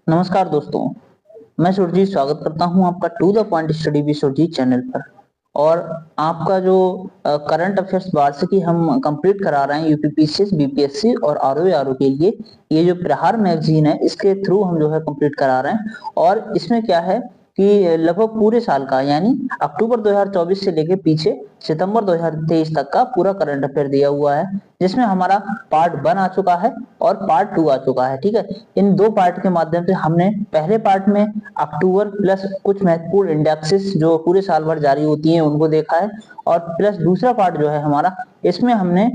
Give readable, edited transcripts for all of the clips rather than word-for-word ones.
नमस्कार दोस्तों, मैं सुरजीत स्वागत करता हूं आपका to the point study with Surjeet channel पर। और आपका जो करंट अफेयर्स वार्षिकी हम कंप्लीट करा रहे हैं यूपीपीसीएस, बीपीएससी और आरओ के लिए, ये जो प्रहार मैगजीन है इसके थ्रू हम जो है कंप्लीट करा रहे हैं। और इसमें क्या है कि लगभग पूरे साल का यानी अक्टूबर 2024 से लेके पीछे सितंबर 2023 तक का पूरा करंट अफेयर दिया हुआ है, जिसमें हमारा पार्ट 1 आ चुका है और पार्ट 2 आ चुका है। ठीक है, इन दो पार्ट के माध्यम से हमने पहले पार्ट में अक्टूबर प्लस कुछ महत्वपूर्ण इंडेक्सेस जो पूरे साल भर जारी होती हैं उनको देखा है, और प्लस दूसरा पार्ट जो है हमारा, इसमें हमने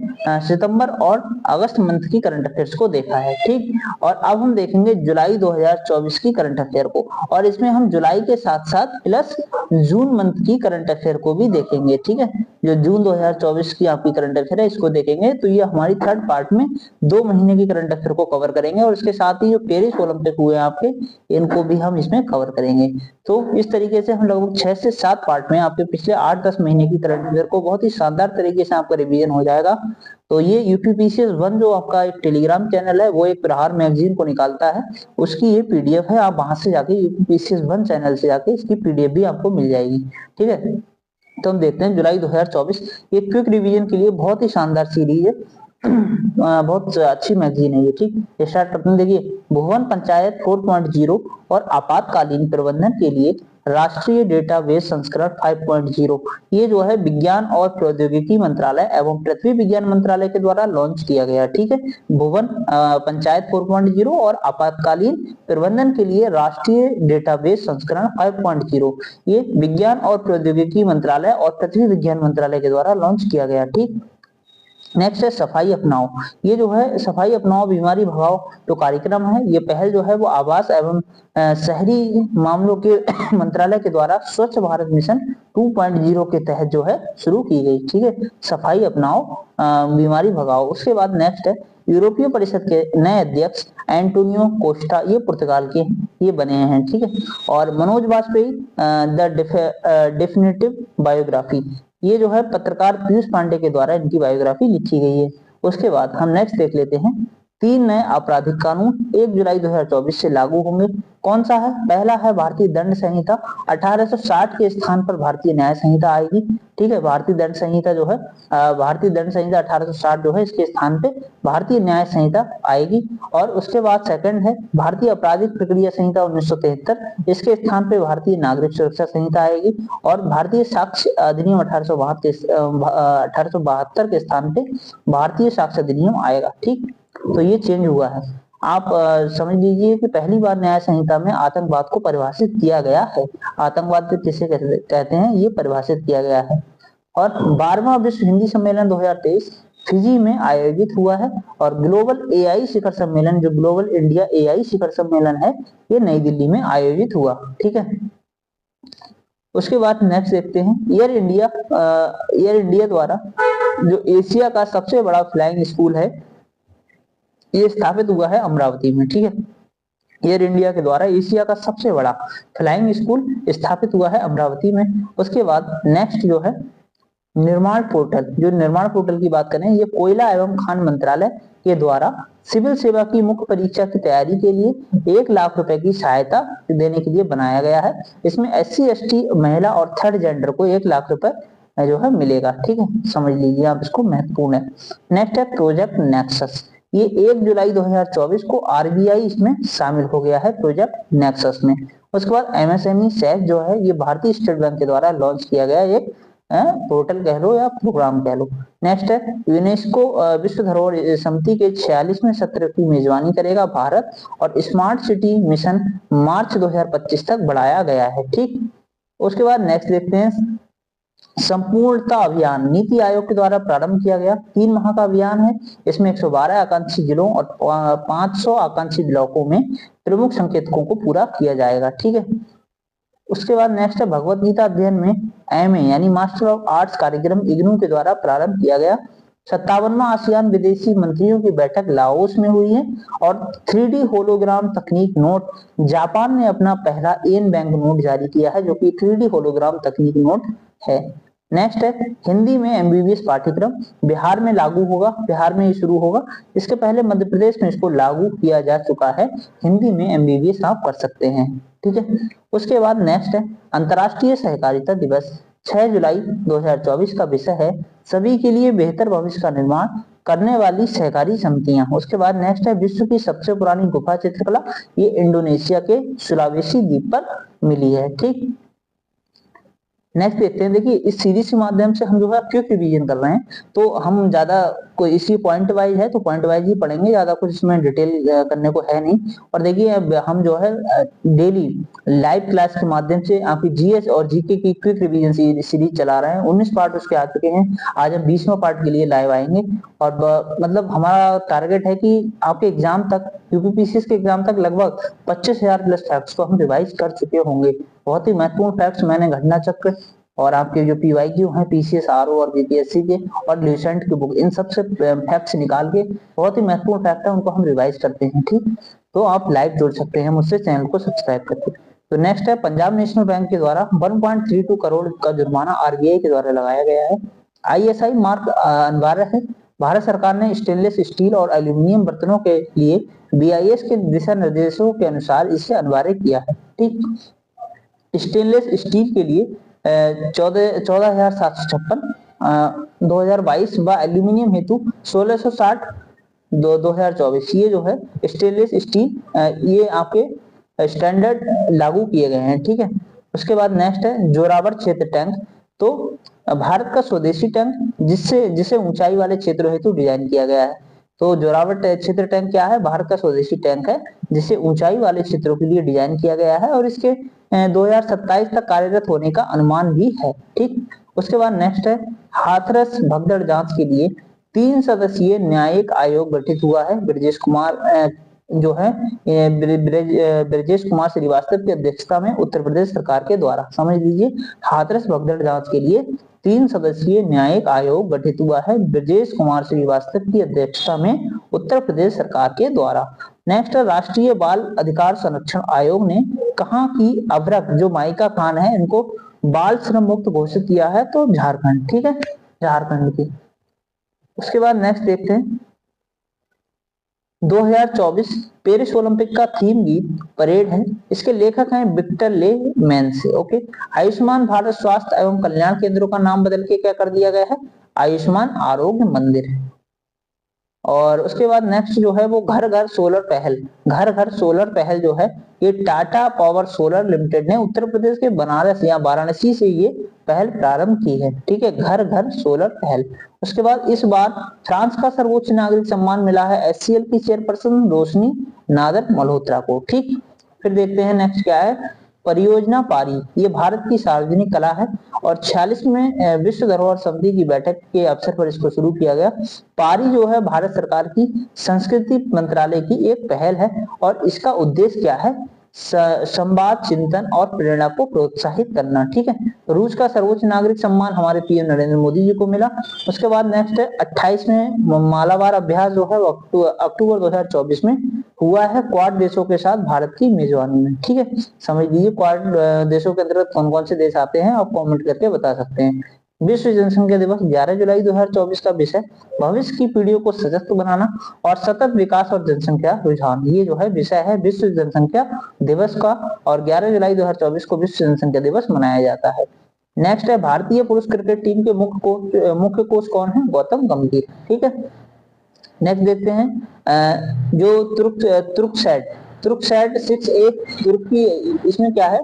सितंबर और अगस्त मंथ की करंट अफेयर्स को देखा है। ठीक, और अब हम देखेंगे जुलाई 2024 की करंट अफेयर को, और इसमें हम जुलाई के साथ साथ प्लस जून मंथ की करंट अफेयर को भी देखेंगे। ठीक है, जो जून 2024 की आपकी करंट अफेयर है इसको देखेंगे, तो ये हमारी थर्ड पार्ट में 2 महीने की करंट अफेयर को कवर करेंगे, और इसके साथ ही जो पेरिस ओलंपिक हुए आपके, इनको भी हम इसमें कवर करेंगे। तो इस तरीके से हम लगभग 6 से 7 पार्ट में आपके पिछले 8-10 महीने की करंट अफेयर को बहुत ही शानदार तरीके से आपका रिवीजन हो जाएगा। तो ये यूपीपीसीएस 1 जो आपका एक टेलीग्राम चैनल है, वो एक प्रहार मैगजीन को निकालता है, उसकी ये पीडीएफ है। आप वहां से जाके यूपीपीसीएस 1 चैनल से जाके इसकी पीडीएफ भी आपको मिल जाएगी। ठीक है, तो हम देखते हैं जुलाई 2024। ये क्विक रिवीजन के लिए बहुत ही शानदार सीरीज है, बहुत अच्छी मैगजीन है ये। ठीक, स्टार्ट करते हैं। देखिए, भुवन पंचायत 4.0 और आपातकालीन प्रबंधन के लिए राष्ट्रीय डेटाबेस संस्करण 5.0, ये जो है विज्ञान और प्रौद्योगिकी मंत्रालय एवं पृथ्वी विज्ञान मंत्रालय के द्वारा लॉन्च किया गया। ठीक है, भुवन पंचायत 4.0 और आपातकालीन प्रबंधन के लिए राष्ट्रीय डेटाबेस संस्करण 5.0, ये विज्ञान और प्रौद्योगिकी मंत्रालय और पृथ्वी विज्ञान मंत्रालय के द्वारा लॉन्च किया गया। ठीक, नेक्स्ट है सफाई अपनाओ। ये जो है सफाई अपनाओ बीमारी भगाओ जो कार्यक्रम है, ये पहल जो है वो आवास एवं शहरी मामलों के मंत्रालय के द्वारा स्वच्छ भारत मिशन 2.0 के तहत जो है शुरू की गई। ठीक है, सफाई अपनाओ बीमारी भगाओ। उसके बाद नेक्स्ट है यूरोपीय परिषद के नए अध्यक्ष एंटोनियो कोस्टा, ये पुर्तगाल के ये बने हैं। ठीक है, और Manoj Vajpayee the definitive biography, ये जो है पत्रकार पीयूष पांडे के द्वारा इनकी बायोग्राफी लिखी गई है। उसके बाद हम नेक्स्ट देख लेते हैं, 3 नए आपराधिक कानून 1 जुलाई 2024 से लागू होंगे। कौन सा है? पहला है भारतीय दंड संहिता, 1860 के स्थान पर भारतीय न्याय संहिता आएगी। ठीक है, भारतीय दंड संहिता जो है भारतीय दंड संहिता 1860 जो है इसके स्थान पे भारतीय न्याय संहिता आएगी। और उसके बाद सेकंड है भारतीय आपराधिक प्रक्रिया संहिता 1973, इसके स्थान पे भारतीय नागरिक सुरक्षा संहिता आएगी। और भारतीय साक्ष्य अधिनियम 1872 के स्थान पे भारतीय साक्ष्य अधिनियम आएगा। ठीक, तो ये चेंज हुआ है। आप समझ लीजिए कि पहली बार न्याय संहिता में आतंकवाद को परिभाषित किया गया है। आतंकवाद को किसे कहते हैं, ये परिभाषित किया गया है। और 12वां विश्व हिंदी सम्मेलन 2023 फिजी में आयोजित हुआ है। और ग्लोबल एआई शिखर सम्मेलन, जो ग्लोबल इंडिया एआई शिखर सम्मेलन है, ये नई दिल्ली में आयोजित हुआ। ठीक है, उसके बाद नेक्स्ट देखते हैं, एयर इंडिया द्वारा जो एशिया का सबसे बड़ा फ्लाइंग स्कूल है, ये स्थापित हुआ है अमरावती में। ठीक है, एयर इंडिया के द्वारा एशिया का सबसे बड़ा फ्लाइंग स्कूल स्थापित हुआ है अमरावती में। उसके बाद नेक्स्ट जो है निर्माण पोर्टल, जो निर्माण पोर्टल की बात करें, ये कोयला एवं खान मंत्रालय के द्वारा सिविल सेवा की मुख्य परीक्षा की तैयारी के लिए 1 लाख रुपए की सहायता देने के लिए बनाया गया है। इसमें SC ST महिला और थर्ड जेंडर को 1 लाख रुपए जो है मिलेगा। ठीक है, समझ लीजिए आप इसको, महत्वपूर्ण है। नेक्स्ट है प्रोजेक्ट नेक्सस, ये 1 जुलाई 2024 को RBI इसमें शामिल हो गया है, प्रोजेक्ट नेक्सस में। उसके बाद MSME सैफ जो है, ये भारतीय स्टेट बैंक के द्वारा लॉन्च किया गया एक पोर्टल कह लो या प्रोग्राम कह लो। नेक्स्ट है यूनेस्को विश्व धरोहर समिति के 46वें सत्र की मेजबानी करेगा भारत, और स्मार्ट सिटी मिशन मार्च 2025 तक बढ़ाया गया है। ठीक, उसके बाद नेक्स्ट देखते हैं संपूर्णता अभियान, नीति आयोग के द्वारा प्रारंभ किया गया 3 माह का अभियान है। इसमें 112 आकांक्षी जिलों और 500 आकांक्षी ब्लॉकों में प्रमुख संकेतकों को पूरा किया जाएगा। ठीक है, उसके बाद नेक्स्ट है भगवत गीता अध्ययन में MA यानी मास्टर ऑफ आर्ट्स कार्यक्रम इग्नू के द्वारा प्रारंभ किया गया। 57वां आसियान विदेशी मंत्रियों की बैठक लाओस में हुई है। और 3D होलोग्राम तकनीक नोट, जापान ने अपना पहला एन बैंक नोट जारी किया है, जो कि 3D होलोग्राम तकनीक नोट है। नेक्स्ट है हिंदी में एमबीबीएस पाठ्यक्रम बिहार में लागू होगा, बिहार में ये शुरू होगा। इसके पहले मध्य प्रदेश में इसको लागू किया जा चुका है। हिंदी में एमबीबीएस आप कर सकते हैं, ठीक है। उसके बाद नेक्स्ट है अंतर्राष्ट्रीय सहकारिता दिवस 6 जुलाई 2024 का विषय है सभी के लिए बेहतर भविष्य का निर्माण करने वाली सहकारी समितियां। उसके बाद नेक्स्ट है विश्व की सबसे पुरानी गुफा चित्रकला, ये इंडोनेशिया के सुलावेसी द्वीप पर मिली है, ठीक। नेक्स्ट देखते हैं, देखिए इस सीरीज के माध्यम से हम जो है क्विक रिवीजन कर रहे हैं, तो हम ज्यादा कोई इसी पॉइंट वाइज है तो पॉइंट वाइज ही पढ़ेंगे, ज्यादा कुछ इसमें डिटेल करने को है नहीं। और देखिए अब हम जो है डेली लाइव क्लास के माध्यम से आपकी जीएस और जीके की क्विक रिवीजन सीरीज चला रहे हैं। 19 पार्ट उसके आ चुके हैं, आज हम 20वां पार्ट के लिए लाइव आएंगे। और मतलब हमारा टारगेट है कि आपके एग्जाम तक, यूपीपीसीएस के एग्जाम तक लगभग 25,000 प्लस फैक्ट्स को हम रिवाइज कर चुके होंगे। बहुत ही महत्वपूर्ण फैक्ट्स मैंने घटना चक्र और आपके जो पीवाईक्यू हैं पीसीएस, आरओ और बीपीएससी के और ल्यूसेंट की बुक, इन सबसे फैक्ट्स निकाल के बहुत ही महत्वपूर्ण फैक्ट है उनको हम रिवाइज करते हैं, ठीक। तो आप लाइव जुड़ सकते हैं मुझसे, चैनल को सब्सक्राइब करके। तो नेक्स्ट है पंजाब नेशनल बैंक के द्वारा 1.32 करोड़ का जुर्माना आरबीआई के द्वारा लगाया गया है। आईएसआई मार्क अनिवार्य है। भारत सरकार ने स्टेनलेस स्टील और एल्यूमिनियम बर्तनों के लिए बीआईएस के दिशा निर्देशों के अनुसार इसे अनिवार्य किया है, ठीक। स्टेनलेस स्टील के लिए 14,756 2022 व एल्यूमिनियम हेतु 1660 2024, ये जो है स्टेनलेस स्टील ये आपके स्टैंडर्ड लागू किए गए हैं, ठीक है। उसके बाद नेक्स्ट है जोरावर क्षेत्र टैंक, तो भारत का स्वदेशी टैंक जिसे ऊंचाई वाले क्षेत्रों हेतु डिजाइन किया गया है। तो जोरावर क्षेत्र टैंक क्या है? भारत का स्वदेशी टैंक है जिसे ऊंचाई वाले क्षेत्रों के लिए डिजाइन किया गया है और इसके 2027 तक कार्यरत होने का अनुमान भी है, ठीक। उसके बाद नेक्स्ट है हाथरस भगदड़ जांच के लिए 3 सदस्यीय न्यायिक आयोग गठित हुआ है। ब्रजेश कुमार जो है ब्रजेश कुमार श्रीवास्तव की अध्यक्षता में उत्तर प्रदेश सरकार के द्वारा, समझ लीजिए हाथरस भगदड़ जांच के लिए 3 सदस्यीय न्यायिक आयोग गठित हुआ है ब्रजेश कुमार श्रीवास्तव की अध्यक्षता में उत्तर प्रदेश सरकार के द्वारा। नेक्स्ट राष्ट्रीय बाल अधिकार संरक्षण आयोग ने कहां की अभ्रक जो माइका खान है इनको बाल श्रम मुक्त घोषित किया है? तो झारखंड, ठीक है, झारखंड की। उसके बाद नेक्स्ट देखते हैं 2024 पेरिस ओलंपिक का थीम गीत परेड है, इसके लेखक हैं विक्टर ले मैनसे, ओके। आयुष्मान भारत स्वास्थ्य एवं कल्याण केंद्रों का नाम बदल के क्या कर दिया गया है? आयुष्मान आरोग्य मंदिर है। और उसके बाद नेक्स्ट जो है वो घर घर सोलर पहल, घर घर सोलर पहल जो है ये टाटा पावर सोलर लिमिटेड ने उत्तर प्रदेश के बनारस या वाराणसी से ये पहल प्रारंभ की है, ठीक है, घर घर सोलर पहल। उसके बाद इस बार फ्रांस का सर्वोच्च नागरिक सम्मान मिला है एचसीएल की चेयरपर्सन रोशनी नादर मल्होत्रा को, ठीक। फिर देखते हैं नेक्स्ट क्या है परियोजना पारी, ये भारत की सार्वजनिक कला है और 46वें विश्व धरोहर समिति की बैठक के अवसर पर इसको शुरू किया गया। पारी जो है भारत सरकार की संस्कृति मंत्रालय की एक पहल है और इसका उद्देश्य क्या है? संवाद, चिंतन और प्रेरणा को प्रोत्साहित करना, ठीक है। रूस का सर्वोच्च नागरिक सम्मान हमारे पीएम नरेंद्र मोदी जी को मिला। उसके बाद नेक्स्ट है 28वें मालाबार अभ्यास जो है अक्टूबर 2024 में हुआ है क्वाड देशों के साथ भारत की मेजबानी में, ठीक है। समझ लीजिए क्वाड देशों के अंतर्गत कौन कौन से देश आते हैं आप कमेंट करके बता सकते हैं। विश्व जनसंख्या दिवस 11 जुलाई 2024 का विषय भविष्य की पीढ़ियों को सशक्त बनाना और सतत विकास और जनसंख्या रुझान, ये जो है विषय है विश्व जनसंख्या दिवस का और 11 जुलाई 2024 को विश्व जनसंख्या दिवस मनाया जाता है। नेक्स्ट है भारतीय पुरुष क्रिकेट टीम के मुख्य कोच कौन है? गौतम गंभीर, ठीक है। नेक्स्ट देखते हैं जो तुर्कसैट 6A तुर्की, इसमें क्या है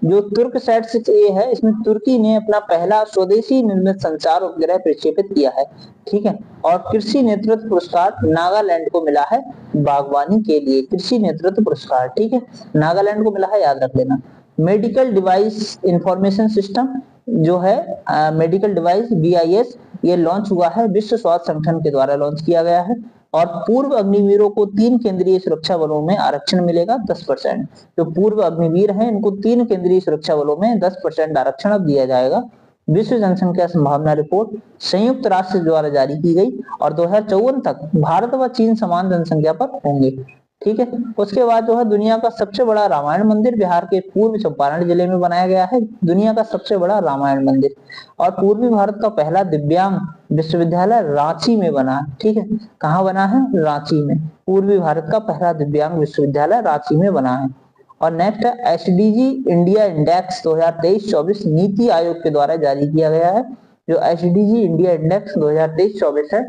जो तुर्कसैट 6A है इसमें तुर्की ने अपना पहला स्वदेशी निर्मित संचार उपग्रह प्रक्षेपित किया है, ठीक है। और कृषि नेतृत्व पुरस्कार नागालैंड को मिला है बागवानी के लिए, कृषि नेतृत्व पुरस्कार, ठीक है, नागालैंड को मिला है, याद रख लेना। मेडिकल डिवाइस इंफॉर्मेशन सिस्टम जो है मेडिकल डिवाइस BIS ये लॉन्च हुआ है, विश्व स्वास्थ्य संगठन के द्वारा लॉन्च किया गया है। और पूर्व अग्निवीरों को 3 केंद्रीय सुरक्षा बलों में आरक्षण मिलेगा 10%, जो पूर्व अग्निवीर हैं इनको 3 केंद्रीय सुरक्षा बलों में 10% आरक्षण अब दिया जाएगा। विश्व जनसंख्या संभावना रिपोर्ट संयुक्त राष्ट्र द्वारा जारी की गई और 2054 तक भारत व चीन समान जनसंख्या पर होंगे, ठीक है। उसके बाद जो है दुनिया का सबसे बड़ा रामायण मंदिर बिहार के पूर्व चंपारण जिले में बनाया गया है, दुनिया का सबसे बड़ा रामायण मंदिर। और पूर्वी भारत का पहला दिव्यांग विश्वविद्यालय रांची में बना है, ठीक है। कहाँ बना है? रांची में। पूर्वी भारत का पहला दिव्यांग विश्वविद्यालय रांची में बना है। और नेक्स्ट है SDG India index 2023-24 NITI Aayog के द्वारा जारी किया गया है। जो एसडीजी इंडिया इंडेक्स 2023-24 है,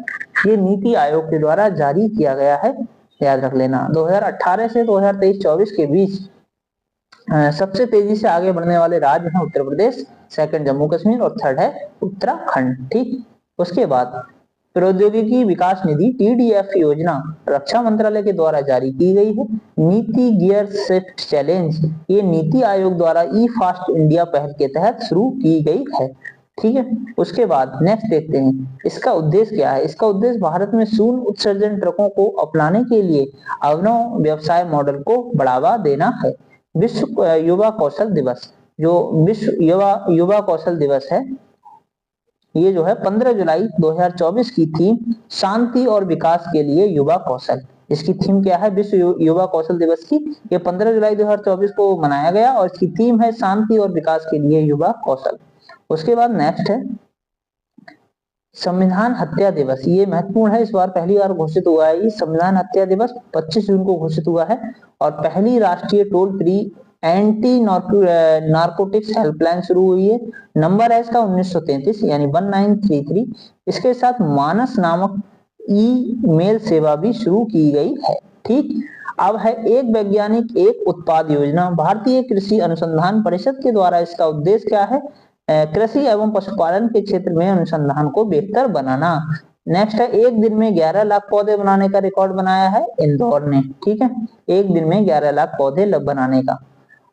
ये नीति आयोग के द्वारा जारी किया गया है, याद रख लेना। 2018 से 2023-24 के बीच सबसे तेजी से आगे बढ़ने वाले राज्य हैं उत्तर प्रदेश, सेकंड जम्मू कश्मीर और थर्ड है उत्तराखंड, ठीक। उसके बाद प्रौद्योगिकी विकास निधि टीडीएफ योजना रक्षा मंत्रालय के द्वारा जारी की गई है। नीति गियर शिफ्ट चैलेंज ये नीति आयोग द्वारा ई फास्ट इंडिया पहल के तहत शुरू की गई है, ठीक है। उसके बाद नेक्स्ट देखते हैं इसका उद्देश्य क्या है। इसका उद्देश्य भारत में शून्य उत्सर्जन ट्रकों को अपनाने के लिए अभिनव व्यवसाय मॉडल को बढ़ावा देना है। विश्व युवा कौशल दिवस, जो विश्व युवा कौशल दिवस है, ये जो है 15 जुलाई 2024 की थीम शांति और विकास के लिए युवा कौशल। इसकी थीम क्या है? विश्व युवा कौशल दिवस की ये 15 जुलाई 2024 को मनाया गया और इसकी थीम है शांति और विकास के लिए युवा कौशल। उसके बाद नेक्स्ट है संविधान हत्या दिवस। ये महत्वपूर्ण है, इस बार पहली बार घोषित हुआ है। ये संविधान हत्या दिवस 25 जून को घोषित हुआ है और पहली राष्ट्रीय toll free anti narcotics helpline शुरू हुई है। नंबर है इसका 1933 यानी 1933। इसके साथ मानस नामक ई मेल सेवा भी शुरू की गई है, ठीक। अब है एक वैज्ञानिक एक उत्पाद योजना। भारतीय कृषि अनुसंधान परिषद के द्वारा इसका उद्देश्य क्या है? कृषि एवं पशुपालन के क्षेत्र में अनुसंधान को बेहतर बनाना। नेक्स्ट है एक दिन में 11 लाख पौधे बनाने का रिकॉर्ड बनाया है इंदौर ने, ठीक है। एक दिन में 11 लाख पौधे बनाने का।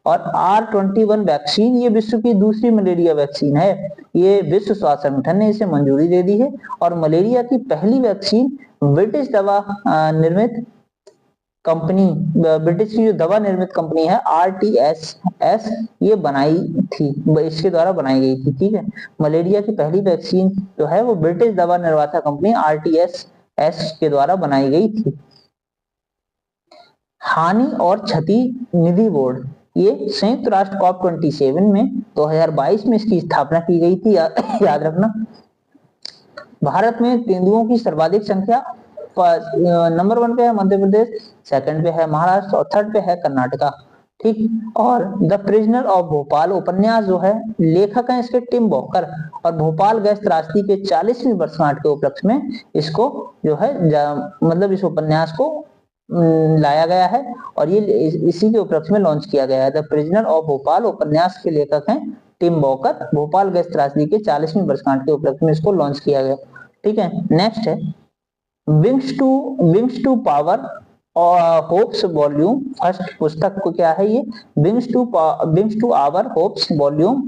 और R21 वैक्सीन ये विश्व की दूसरी मलेरिया वैक्सीन है। ये विश्व स्वास्थ्य संगठन ने इसे मंजूरी दे दी है और मलेरिया की पहली वैक्सीन ब्रिटिश दवा निर्मित कंपनी, ब्रिटिश की जो दवा निर्मित कंपनी है RTS ये बनाई थी, इसके द्वारा बनाई गई थी, ठीक है। मलेरिया की पहली वैक्सीन जो है वो ब्रिटिश दवा निर्माता कंपनी RTS के द्वारा बनाई गई थी। हानि और क्षति निधि बोर्ड ये संयुक्त राष्ट्र COP27 में 2022 में इसकी स्थापना की गई थी, याद रखना। भारत में तेंदुओं की सर्वाधिक संख्या नंबर 1 पे है मध्य प्रदेश, सेकंड पे है महाराष्ट्र और थर्ड पे है कर्नाटका, ठीक। और द प्रिजनर ऑफ भोपाल उपन्यास जो है लेखक हैं इसके टिम वॉकर और भोपाल गैस त्रासदी के 40वीं वर्षगांठ के उपलक्ष्य में इसको जो है मतलब इस उपन्यास को लाया गया है और ये इसी के उपलक्ष्य में लॉन्च किया गया है। द प्रिजनर ऑफ भोपाल उपन्यास के लेखक हैं टिम वॉकर, भोपाल गैस त्रासदी के 40वीं वर्षगांठ के उपलक्ष्य में इसको लॉन्च किया गया, ठीक है। नेक्स्ट है wings to power hopes volume first पुस्तक को क्या है ये wings to our hopes volume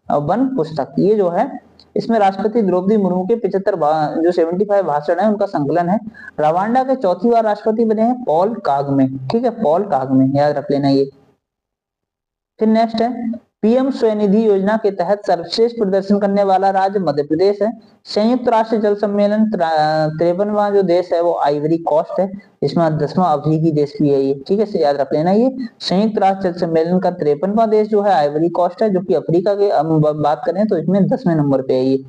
1 पुस्तक। ये जो है इसमें राष्ट्रपति द्रौपदी मुर्मू के 75 जो 75 भाषण है उनका संकलन है। रवांडा के चौथी बार राष्ट्रपति बने हैं पॉल कागमे, ठीक है, पॉल कागमे, याद रख लेना ये। फिर नेक्स्ट है पीएम स्वनिधि योजना के तहत सर्वश्रेष्ठ प्रदर्शन करने वाला राज्य मध्य प्रदेश है। संयुक्त राष्ट्र जल सम्मेलन 53वां जो देश है वो आइवरी कोस्ट है, इसमें 10वां अफ्रीकी देश भी है ये, ठीक है, याद रख लेना। ये संयुक्त राष्ट्र जल सम्मेलन का 53वां देश जो है आइवरी कोस्ट है, जो कि अफ्रीका के बात करें तो इसमें 10वें नंबर पे है, ये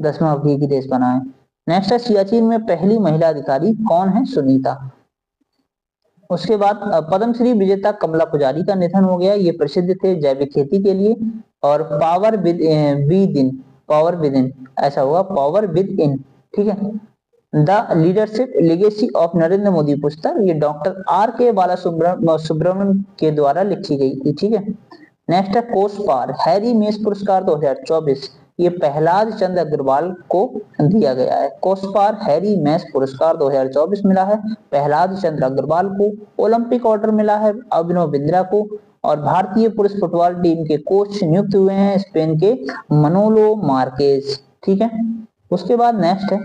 10वां अफ्रीकी देश बना है। नेक्स्ट है सियाचिन में पहली महिला अधिकारी कौन है? सुनीता। उसके बाद पद्मश्री विजेता कमला पुजारी का निधन हो गया। ये प्रसिद्ध थे जैविक खेती के लिए। और पावर विद इन ऐसा हुआ, पावर विद इन, ठीक है। The leadership legacy of Narendra Modi पुस्तक ये डॉक्टर R.K. बालासुब्रमण्यम के द्वारा लिखी गई थी, ठीक है। नेक्स्ट है कोसपार हैरी मेस पुरस्कार 2024 ये प्रहलाद चंद्र अग्रवाल को दिया गया है। कोसपार हैरी मेस पुरस्कार 2024 मिला है प्रहलाद चंद्र अग्रवाल को। ओलंपिक ऑर्डर मिला है अभिनव बिंद्रा को। और भारतीय पुरुष फुटबॉल टीम के कोच नियुक्त हुए हैं स्पेन के मनोलो मार्केज, ठीक है। उसके बाद नेक्स्ट है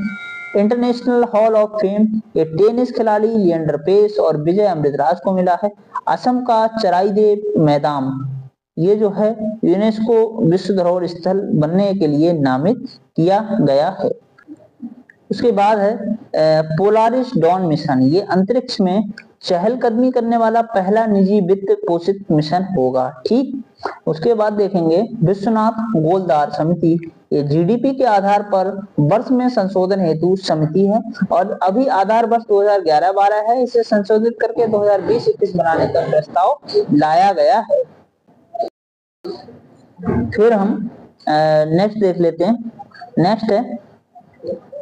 इंटरनेशनल हॉल ऑफ फेम ये टेनिस खिलाड़ी लिएंडर पेस और विजय अमृतराज को मिला है। असम का चराईदेव मैदान ये जो है यूनेस्को विश्व धरोहर स्थल बनने के लिए नामित किया गया है। उसके बाद है पोलारिस डॉन मिशन ये अंतरिक्ष में चहलकदमी करने वाला पहला निजी वित्त पोषित मिशन होगा। ठीक, उसके बाद देखेंगे विश्वनाथ गोलदार समिति, ये जीडीपी के आधार पर वर्ष में संशोधन हेतु समिति है और अभी आधार वर्ष 2011-12 है, इसे संशोधित करके 2020-21 बनाने का प्रस्ताव लाया गया है। फिर हम नेक्स्ट देख लेते हैं। नेक्स्ट है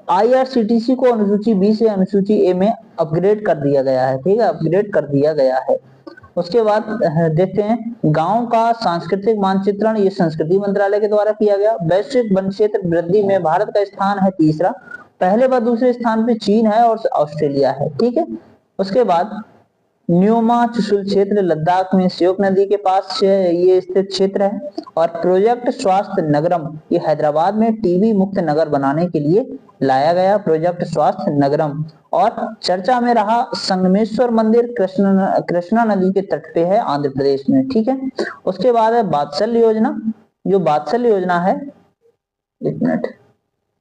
आईआरसीटीसी को अनुसूची बी से अनुसूची ए में अपग्रेड कर दिया गया है। ठीक है, अपग्रेड कर दिया गया है। उसके बाद देखते हैं गांव का सांस्कृतिक मानचित्रण, ये संस्कृति मंत्रालय के द्वारा किया गया। वैश्विक वन क्षेत्र वृद्धि में भारत का स्थान है तीसरा, पहले व दूसरे स्थान पे चीन है और ऑस्ट्रेलिया है। ठीक है, उसके बाद न्योमा चुशुल क्षेत्र लद्दाख में श्योक नदी के पास ये स्थित क्षेत्र है। और प्रोजेक्ट स्वास्थ्य नगरम, ये हैदराबाद में टीबी मुक्त नगर बनाने के लिए लाया गया प्रोजेक्ट स्वास्थ्य नगरम। और चर्चा में रहा संगमेश्वर मंदिर कृष्णा नदी के तट पे है आंध्र प्रदेश में। ठीक है, उसके बाद है वात्सल्य योजना। जो वात्सल्य योजना है, एक मिनट,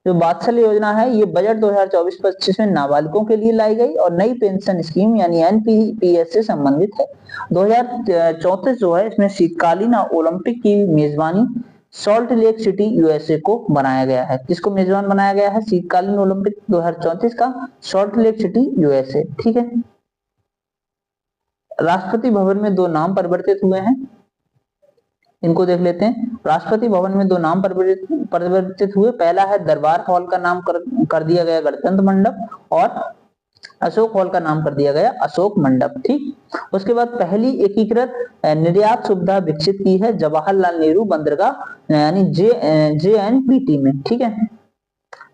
जो वात्सल्य योजना है ये बजट 2024-25 में नाबालिगों के लिए लाई गई और नई पेंशन स्कीम यानी एनपीपीएस से संबंधित है। 2034 जो है इसमें शीतकालीन ओलंपिक की मेजबानी सॉल्ट लेक सिटी यूएसए को बनाया गया है। किसको मेजबान बनाया गया है शीतकालीन ओलंपिक 2034 का? Salt lake city USA. ठीक है, राष्ट्रपति भवन में 2 नाम परिवर्तित हुए हैं, इनको देख लेते हैं। राष्ट्रपति भवन में 2 नाम परिवर्तित हुए। पहला है दरबार हॉल का नाम कर दिया गया गणतंत्र मंडप और अशोक हॉल का नाम कर दिया गया अशोक मंडप। ठीक, उसके बाद पहली एकीकृत निर्यात सुविधा विकसित की है जवाहरलाल नेहरू बंदरगाह यानी जेएनपीटी में। ठीक है,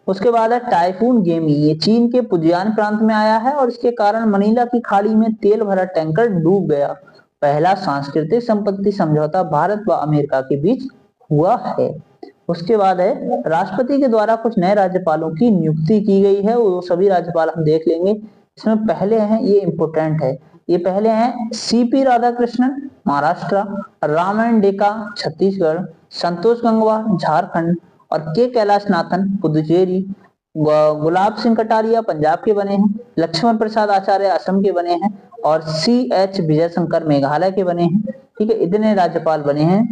उसके बाद है टाइफून गेमी, ये चीन के पुजियान प्रांत में आया है और इसके कारण मनीला की खाड़ी में तेल भरा टैंकर डूब गया। पहला सांस्कृतिक संपत्ति समझौता भारत व अमेरिका के बीच हुआ है। उसके बाद है राष्ट्रपति के द्वारा कुछ नए राज्यपालों की नियुक्ति की गई है, वो सभी राज्यपाल हम देख लेंगे। इसमें पहले हैं, ये इंपोर्टेंट है, ये पहले हैं सीपी राधाकृष्णन महाराष्ट्र, रामायण डेका छत्तीसगढ़, संतोष गंगवार झारखंड और के कैलाशनाथन पुदुचेरी, गुलाब सिंह कटारिया पंजाब के बने हैं, लक्ष्मण प्रसाद आचार्य असम के बने हैं और CH विजय शंकर मेघालय के बने हैं। ठीक है, इतने राज्यपाल बने हैं।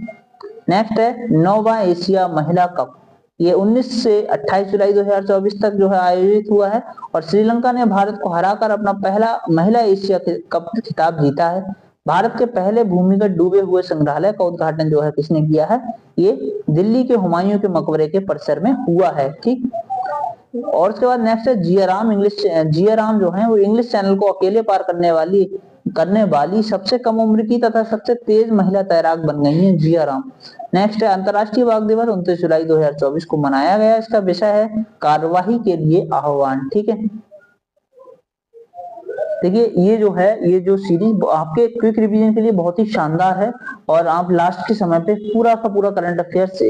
नेक्स्ट है 9वां एशिया महिला कप, ये 19 से 28 जुलाई 2024 तक जो है आयोजित हुआ है और श्रीलंका ने भारत को हराकर अपना पहला महिला एशिया कप खिताब जीता है। भारत के पहले भूमिगत डूबे हुए संग्रहालय का उद्घाटन जो है किसने किया है? ये दिल्ली के हुमायूं के मकबरे के परिसर में हुआ है। ठीक, और उसके बाद नेक्स्ट है जियाराम जो है वो इंग्लिश चैनल को अकेले पार करने वाली सबसे कम उम्र की तथा सबसे तेज महिला तैराक बन गई है जियाराम। नेक्स्ट है अंतर्राष्ट्रीय बाघ दिवस 29 जुलाई 2024 को मनाया गया। इसका विषय है कार्यवाही के लिए आह्वान। ठीक है, देखिए ये जो सीरीज आपके क्विक रिवीजन के लिए बहुत ही शानदार है और आप लास्ट के समय पे पूरा का पूरा करंट अफेयर्स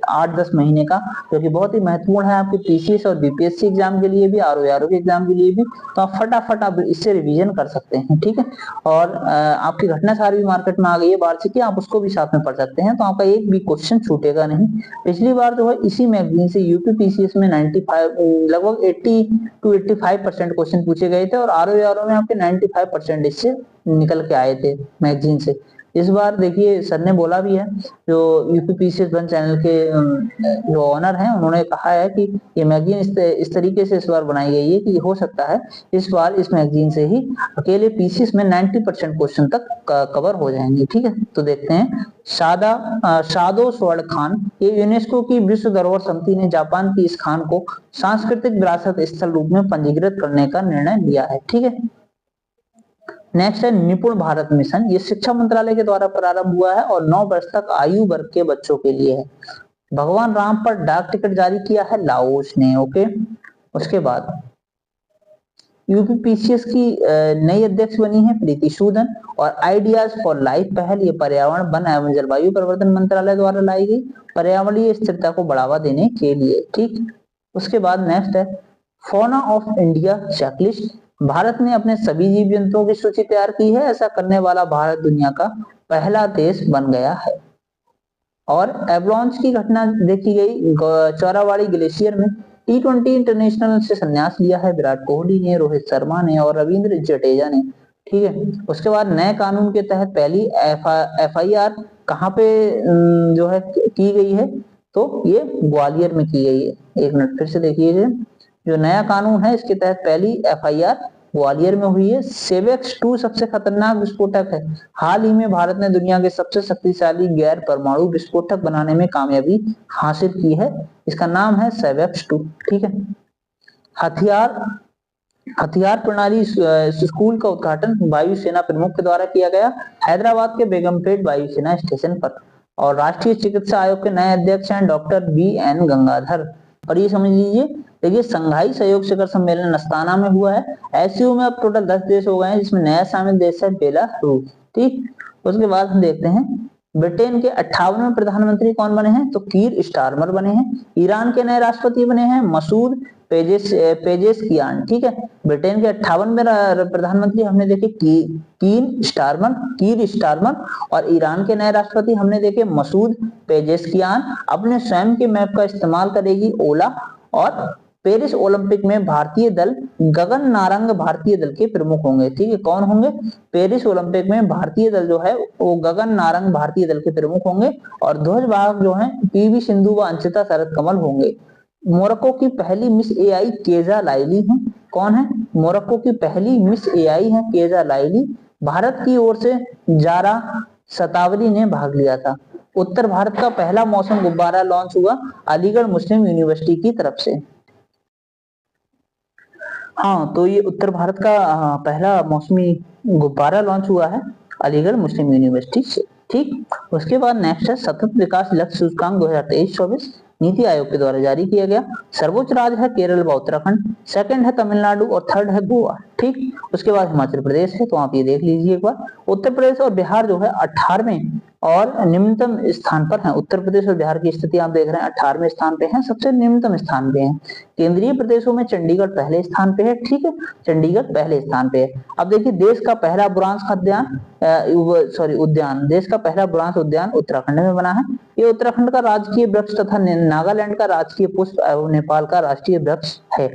8-10 महीने का, जो कि बहुत ही महत्वपूर्ण है आपके पीसीएस और बीपीएससी एग्जाम के लिए भी, आरओ के एग्जाम के लिए भी, तो आप फटाफट आप इससे रिवीजन कर सकते हैं। ठीक है, और आपकी घटना सारी भी मार्केट में आ गई है वार्षिकी, आप उसको भी साथ में पढ़ सकते हैं, तो आपका एक भी क्वेश्चन छूटेगा नहीं। पिछली बार जो है इसी मैगजीन से यूपी पीसीएस में 95 लगभग 80 to 85% क्वेश्चन पूछे गए थे और आरओ में आपके 95% इससे निकल के आए थे मैगजीन से। इस बार देखिए सर ने बोला भी है, जो यूपीपीसीएस वन चैनल के जो ऑनर हैं उन्होंने कहा है कि ये मैगजीन इस तरीके से इस बार बनाई गई है कि हो सकता है इस बार इस मैगजीन से ही अकेले पीसीएस में 90% क्वेश्चन तक कवर हो जाएंगे। ठीक है, तो देखते हैं शादो स्वर्ण खान, ये यूनेस्को की विश्व धरोहर समिति ने जापान की इस खान को सांस्कृतिक विरासत स्थल रूप में पंजीकृत करने का निर्णय लिया है। ठीक है, नेक्स्ट है निपुण भारत मिशन, ये शिक्षा मंत्रालय के द्वारा प्रारंभ हुआ है और 9 वर्ष तक आयु वर्ग के बच्चों के लिए है। भगवान राम पर डाक टिकट जारी किया है लाओस ने। ओके, उसके बाद यूपीपीसीएस की नई अध्यक्ष बनी है प्रीति सूदन और आइडियाज फॉर लाइफ पहल, ये पर्यावरण वन एवं जलवायु परिवर्तन मंत्रालय द्वारा लाई गई पर्यावरणीय स्थिरता को बढ़ावा देने के लिए। ठीक, उसके बाद नेक्स्ट है fauna of India checklist, Bharat ने अपने सभी जीव जंतुओं की सूची तैयार की है, ऐसा करने वाला भारत दुनिया का पहला देश बन गया है। और एवलांच की घटना देखी गई चौराबाड़ी ग्लेशियर में। T20 इंटरनेशनल से संन्यास लिया है विराट कोहली ने, रोहित शर्मा ने और रविंद्र जडेजा ने। ठीक है। उसके बाद नए कानून के तहत पहली FIR कहाँ पे जो है की गई है, तो ये ग्वालियर में की गई है। एक मिनट फिर से देखिए, जो नया कानून है इसके तहत पहली FIR ग्वालियर में हुई है। सेवेक्स 2 सबसे खतरनाक विस्फोटक है। हाल ही में भारत ने दुनिया के सबसे शक्तिशाली गैर परमाणु विस्फोटक बनाने में कामयाबी हासिल की है। इसका नाम है सेवेक्स 2। ठीक है। हथियार प्रणाली स्कूल का उद्घाटन वायुसेना प्रमुख के द्वारा किया गया, हैदराबाद के बेगमपेट वायुसेना स्टेशन पर। और राष्ट्रीय चिकित्सा आयोग के नए अध्यक्ष हैं डॉक्टर BN गंगाधर। और ये समझ लीजिए, देखिए संघाई सहयोग शिखर सम्मेलन अस्ताना में हुआ है। SCO में अब टोटल 10 देश हो गए हैं, जिसमें नया शामिल देश है बेलारूस। ठीक। उसके बाद हम देखते हैं ब्रिटेन के 58वें प्रधानमंत्री कौन बने हैं, तो कीर स्टारमर बने हैं। ईरान के नए राष्ट्रपति बने हैं मसूद पेजेशकियान। ठीक है। ब्रिटेन के 58वें प्रधानमंत्री हमने देखे कीर स्टारमर, और ईरान के नए राष्ट्रपति हमने देखे मसूद पेजेशकियान। अपने स्वयं के मैप का इस्तेमाल करेगी ओला। और पेरिस ओलंपिक में भारतीय दल गगन नारंग भारतीय दल के प्रमुख होंगे। ठीक है। कौन होंगे, पेरिस ओलंपिक में भारतीय दल जो है वो गगन नारंग भारतीय दल के प्रमुख होंगे। और ध्वजवाहक जो है PV सिंधु व अंशिता शरत कमल होंगे। मोरक्को की पहली मिस AI केजा लाइली है। कौन है, मोरक्को की पहली मिस AI है केजा लाइली। भारत की ओर से जारा सतावरी ने भाग लिया था। उत्तर भारत का पहला मौसम गुब्बारा लॉन्च हुआ अलीगढ़ मुस्लिम यूनिवर्सिटी की तरफ से। हाँ, तो ये उत्तर भारत का पहला मौसमी गुब्बारा लॉन्च हुआ है अलीगढ़ मुस्लिम यूनिवर्सिटी से। ठीक। उसके बाद नेक्स्ट है सतत विकास लक्ष्य सूचकांक 2023-24 नीति आयोग के द्वारा जारी किया गया। सर्वोच्च राज्य है केरल व उत्तराखंड, सेकंड है तमिलनाडु और थर्ड है गोवा। ठीक। उसके बाद हिमाचल प्रदेश है, तो आप ये देख लीजिए एक बार। उत्तर प्रदेश और बिहार जो है 18वें और निम्नतम स्थान पर है। उत्तर प्रदेश और बिहार की स्थिति आप देख रहे हैं 18वें स्थान पे है, सबसे निम्नतम स्थान पे है। केंद्रीय प्रदेशों में चंडीगढ़ पहले स्थान पे है। ठीक है, चंडीगढ़ पहले स्थान पे है। अब देखिए देश का पहला बुरांश उद्यान, देश का पहला बुरांश उद्यान उत्तराखंड में बना है। ये उत्तराखंड का राजकीय वृक्ष तथा नागालैंड का राजकीय पुष्प एवं नेपाल का राष्ट्रीय वृक्ष है।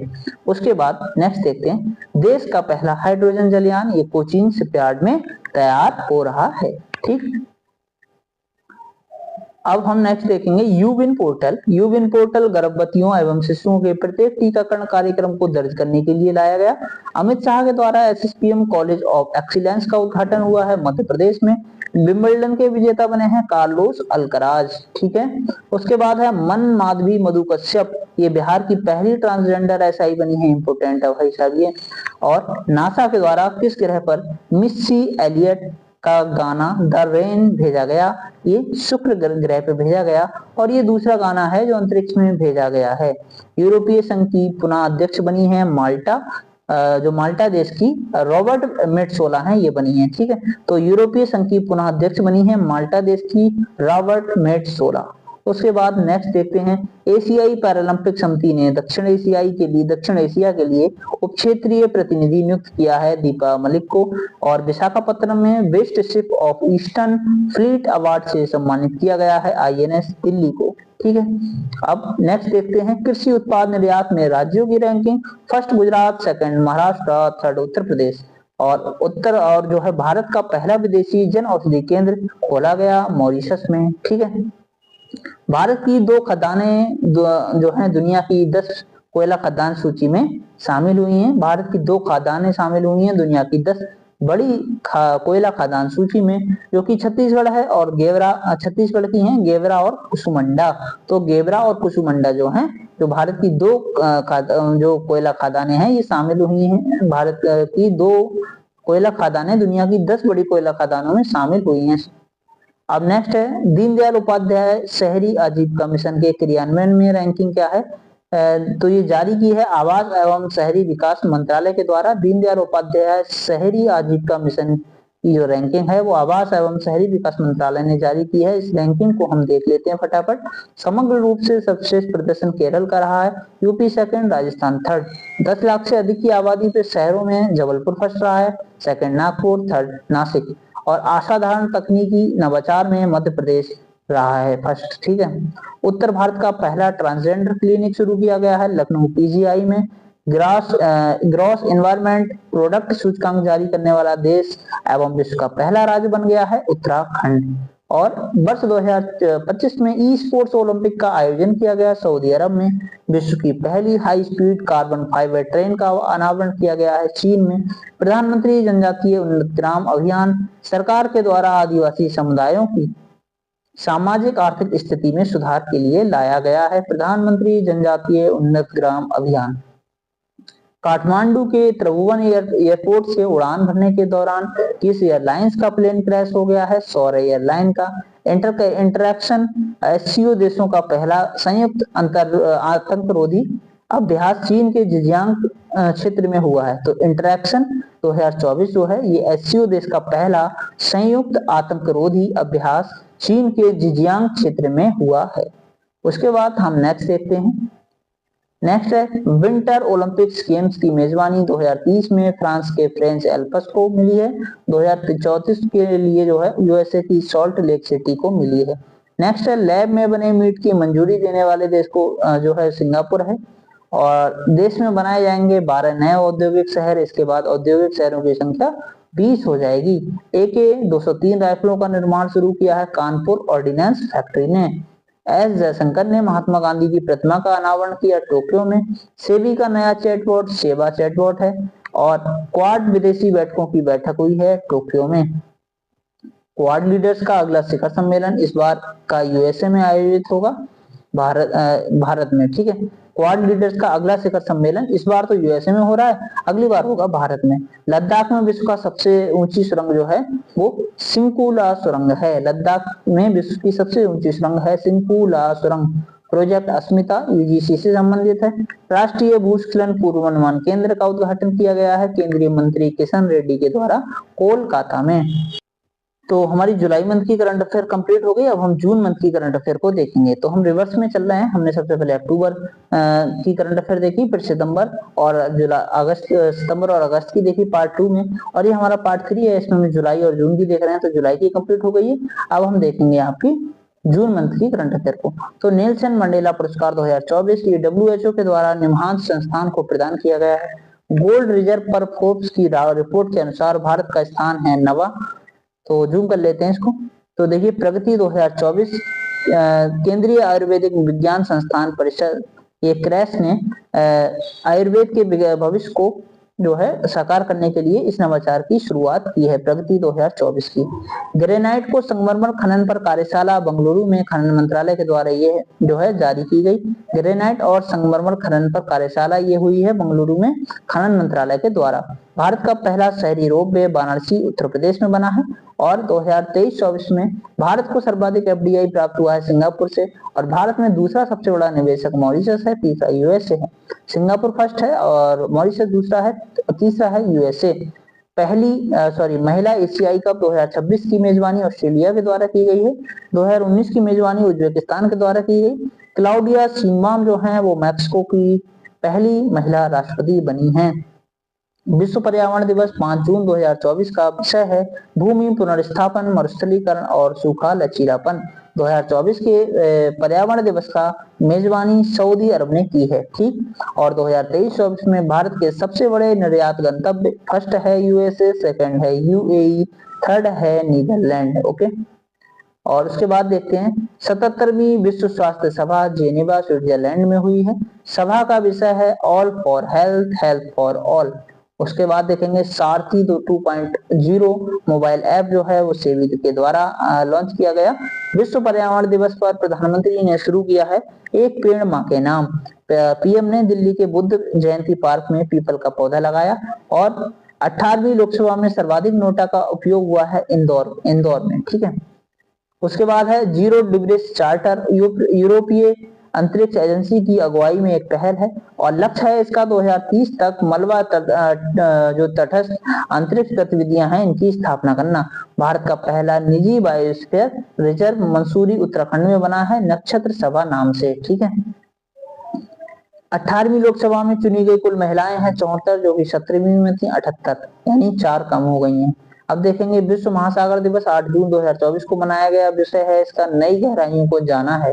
उसके बाद नेक्स्ट देखते हैं, देश का पहला हाइड्रोजन जलयान ये कोचीन शिपयार्ड में तैयार हो रहा है। ठीक। अब हम नेक्स्ट देखेंगे यूविन पोर्टल गर्भवतियों एवं शिशुओं के प्रत्येक टीकाकरण कार्यक्रम को दर्ज करने के लिए लाया गया। अमित शाह के द्वारा SSPM कॉलेज ऑफ एक्सीलेंस का उद्घाटन हुआ है मध्य प्रदेश में। विंबलडन के विजेता बने हैं कार्लोस अल्कराज। ठीक है। उसके बाद है मन माधवी मधु कश्यप, ये बिहार की पहली ट्रांसजेंडर SI बनी है। इंपोर्टेंट है भाई साहब ये। और नासा के द्वारा किस ग्रह पर मिस्सी एलियट का गाना द रेन भेजा गया, ये शुक्र ग्रह पे भेजा गया। और ये दूसरा गाना है जो अंतरिक्ष में भेजा गया है। यूरोपीय संघ की पुनः अध्यक्ष बनी है माल्टा, जो माल्टा देश की रॉबर्ट मेट्सोला है ये बनी है। ठीक है। तो यूरोपीय संघ की पुनः अध्यक्ष बनी है माल्टा देश की रॉबर्ट मेट्सोला। उसके बाद नेक्स्ट देखते हैं एशियाई पैरालंपिक समिति ने दक्षिण एशिया के लिए उप क्षेत्रीय प्रतिनिधि नियुक्त किया है दीपा मलिक को। और विशाखापत्तनम में best ship of eastern fleet award से सम्मानित किया गया है INS दिल्ली को। ठीक है। अब नेक्स्ट देखते हैं कृषि उत्पाद निर्यात में राज्यों की ranking. First Gujarat, second Maharashtra, third Uttar Pradesh. और जो है भारत का पहला विदेशी जन औषधि केंद्र खोला गया मॉरिशस में। ठीक है। भारत की 2 खदानें जो है दुनिया की 10 कोयला खदान सूची में शामिल हुई हैं। भारत की 2 खदानें शामिल हुई हैं दुनिया की 10 बड़ी कोयला खदान सूची में, जो कि छत्तीसगढ़ है और छत्तीसगढ़ की हैं गेवरा और कुसुमंडा। तो गेवरा और कुसुमंडा जो हैं, जो भारत की 2 जो कोयला खदानें हैं ये शामिल हुई हैं। भारत की 2 कोयला खदानें दुनिया की 10 बड़ी कोयला खदानों में शामिल हुई हैं। अब नेक्स्ट है दीनदयाल उपाध्याय शहरी आजीविका मिशन के क्रियान्वयन में रैंकिंग क्या है, तो ये जारी की है आवास एवं शहरी विकास मंत्रालय के द्वारा। दीनदयाल उपाध्याय शहरी आजीविका मिशन की जो रैंकिंग है वो आवास एवं शहरी विकास मंत्रालय ने जारी की है। इस रैंकिंग को हम देख लेते हैं फटाफट। समग्र रूप से सर्वश्रेष्ठ प्रदर्शन केरल का रहा है, UP second, Rajasthan third. 10 lakh से अधिक की आबादी पे शहरों में जबलपुर फर्स्ट रहा है, सेकंड नागपुर, थर्ड नासिक। और असाधारण तकनीकी नवाचार में मध्य प्रदेश रहा है फर्स्ट। ठीक है। उत्तर भारत का पहला ट्रांसजेंडर क्लिनिक शुरू किया गया है लखनऊ PGI में। ग्रॉस एनवायरमेंट प्रोडक्ट सूचकांक जारी करने वाला देश एवं विश्व का पहला राज्य बन गया है उत्तराखंड। और वर्ष 2025 में ई स्पोर्ट्स ओलंपिक का आयोजन किया गया सऊदी अरब में। विश्व की पहली high speed carbon fibre train का अनावरण किया गया है चीन में। प्रधानमंत्री जनजातीय उन्नत ग्राम अभियान सरकार के द्वारा आदिवासी समुदायों की सामाजिक आर्थिक स्थिति में सुधार के लिए लाया गया है। प्रधानमंत्री जनजातीय उन्नत ग्राम अभियान। काठमांडू के त्रिभुवन एयरपोर्ट से उड़ान भरने के दौरान किस एयरलाइंस का प्लेन क्रैश हो गया है? सौर एयरलाइन का। इंटरैक्शन एससीओ देशों का पहला संयुक्त आतंकरोधी अभ्यास चीन के जिजियांग क्षेत्र में हुआ है। तो इंटरैक्शन 2024 जो है ये एससीओ देश का पहला संयुक्त आतंकरोधी अभ्यास चीन के जिजियांग क्षेत्र में हुआ है। उसके बाद हम नेक्स्ट देखते हैं। नेक्स्ट है विंटर ओलंपिक्स गेम्स की मेजबानी 2030 में फ्रांस के फ्रेंच एल्प्स को मिली है। 2034 के लिए जो है यूएसए की सॉल्ट लेक सिटी को मिली है। नेक्स्ट है लैब में बने मीट की मंजूरी देने वाले देश को जो है सिंगापुर है। और देश में बनाए जाएंगे 12 नए औद्योगिक शहर। इसके बाद औद्योगिक शहरों की संख्या 20 हो जाएगी। AK-203 राइफलों का निर्माण शुरू किया है कानपुर ऑर्डिनेंस फैक्ट्री ने। एस जयशंकर ने महात्मा गांधी की प्रतिमा का अनावरण किया टोक्यो में। सेबी का नया चैटबॉट सेवा चैटबॉट है। और क्वाड विदेशी बैठकों की बैठक हुई है टोक्यो में। क्वाड लीडर्स का अगला शिखर सम्मेलन इस बार का यूएसए में आयोजित होगा भारत में। ठीक है, क्वाड लीडर्स का अगला शिखर सम्मेलन इस बार तो यूएसए में हो रहा है, अगली बार होगा भारत में। लद्दाख में विश्व का सबसे ऊंची सुरंग जो है वो सिंकुला सुरंग है। लद्दाख में विश्व की सबसे ऊंची सुरंग है सिंकुला सुरंग। प्रोजेक्ट अस्मिता यूजीसी से संबंधित है। राष्ट्रीय भूस्खलन पूर्वानुमान केंद्र का उद्घाटन किया गया है केंद्रीय मंत्री किशन रेड्डी के द्वारा कोलकाता में। तो हमारी जुलाई मंथ की करंट अफेयर कंप्लीट हो गई। अब हम जून मंथ की करंट अफेयर को देखेंगे। तो हम रिवर्स में चल रहे हैं। हमने सबसे पहले अक्टूबर की करंट अफेयर देखी, फिर सितंबर और सितंबर और अगस्त की देखी पार्ट 2 में, और ये हमारा पार्ट 3 है। इसमें हम जुलाई और जून की देख रहे हैं। तो जुलाई की कंप्लीट हो गई है। अब हम देखेंगे आपकी जून मंथ की करंट अफेयर को। तो नेल्सन मंडेला पुरस्कार 2024 ये WHO के द्वारा निमहांस संस्थान को प्रदान किया गया है। गोल्ड रिजर्व पर फोर्ब्स की रिपोर्ट के अनुसार भारत का स्थान है 9वां। तो जूम कर लेते हैं इसको। तो देखिए प्रगति 2024 केंद्रीय आयुर्वेदिक विज्ञान संस्थान परिषद ये क्रेस ने आयुर्वेद के भविष्य को जो है साकार करने के लिए इस नवाचार की शुरुआत की है। प्रगति 2024 की। ग्रेनाइट को संगमरमर खनन पर कार्यशाला बेंगलुरु में खनन मंत्रालय के द्वारा ये जो है जारी की गई। ग्रेनाइट और संगमरमर खनन पर कार्यशाला ये हुई है बेंगलुरु में खनन मंत्रालय के द्वारा। भारत का पहला शहरी रोपवे वाराणसी उत्तर प्रदेश में बना है। और 2023-24 में भारत को सर्वाधिक FDI प्राप्त हुआ है सिंगापुर से। और भारत में दूसरा सबसे बड़ा निवेशक मॉरिशस है, तीसरा यूएसए है। सिंगापुर फर्स्ट है और मॉरिशस दूसरा है, तीसरा है यूएसए। महिला एशियाई कप 2026 की मेजबानी ऑस्ट्रेलिया के द्वारा की गई है। 2019 की मेजबानी उज्बेकिस्तान के द्वारा की गई। क्लाउडिया शिनबाम जो है वो मैक्सिको की पहली महिला राष्ट्रपति बनी है। विश्व पर्यावरण दिवस 5 जून 2024 का विषय है भूमि पुनर्स्थापन, मरुस्थलीकरण और सूखा लचीलापन। 2024 के पर्यावरण दिवस का मेजबानी सऊदी अरब ने की है। ठीक। और 2023-24 में भारत के सबसे बड़े निर्यात गंतव्य फर्स्ट है यूएसए, सेकंड है यूएई, थर्ड है नीदरलैंड। ओके। और उसके बाद देखते हैं 77वीं विश्व स्वास्थ्य सभा जेनेवा स्विट्जरलैंड में हुई है। सभा का विषय है all for health, health for all. उसके बाद देखेंगे सारथी 2.0 मोबाइल ऐप जो है वो सेबी के द्वारा लॉन्च किया गया। विश्व पर्यावरण दिवस पर प्रधानमंत्री ने शुरू किया है एक पेड़ मां के नाम। पीएम ने दिल्ली के बुद्ध जयंती पार्क में पीपल का पौधा लगाया। और 18वीं लोकसभा में सर्वाधिक नोटा का उपयोग हुआ है इंदौर में। ठीक है। उसके बाद है जीरो डिग्रीज चार्टर, यूरोपीय अंतरिक्ष एजेंसी की अगुवाई में एक पहल है। और लक्ष्य है इसका 2030 तक मलबा जो तटस्थ अंतरिक्ष गतिविधियां हैं इनकी स्थापना करना। भारत का पहला निजी बायोस्फीयर रिजर्व मंसूरी उत्तराखंड में बना है नक्षत्र सभा नाम से। ठीक है। 18वीं लोकसभा में चुनी गई कुल महिलाएं हैं 74, जो कि 17वीं में थी 78, यानी 4 कम हो गई हैं। अब देखेंगे विश्व महासागर दिवस 8 जून 2024 को मनाया गया। विषय है इसका नई गहराइयों को जाना है,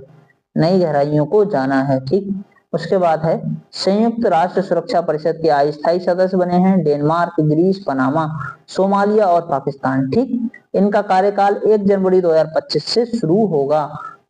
नई गहराइयों को जाना है। ठीक। उसके बाद है संयुक्त राष्ट्र सुरक्षा परिषद के अस्थायी सदस्य बने हैं डेनमार्क, ग्रीस, पनामा, सोमालिया और पाकिस्तान। ठीक, इनका कार्यकाल 1 जनवरी 2025 से शुरू होगा।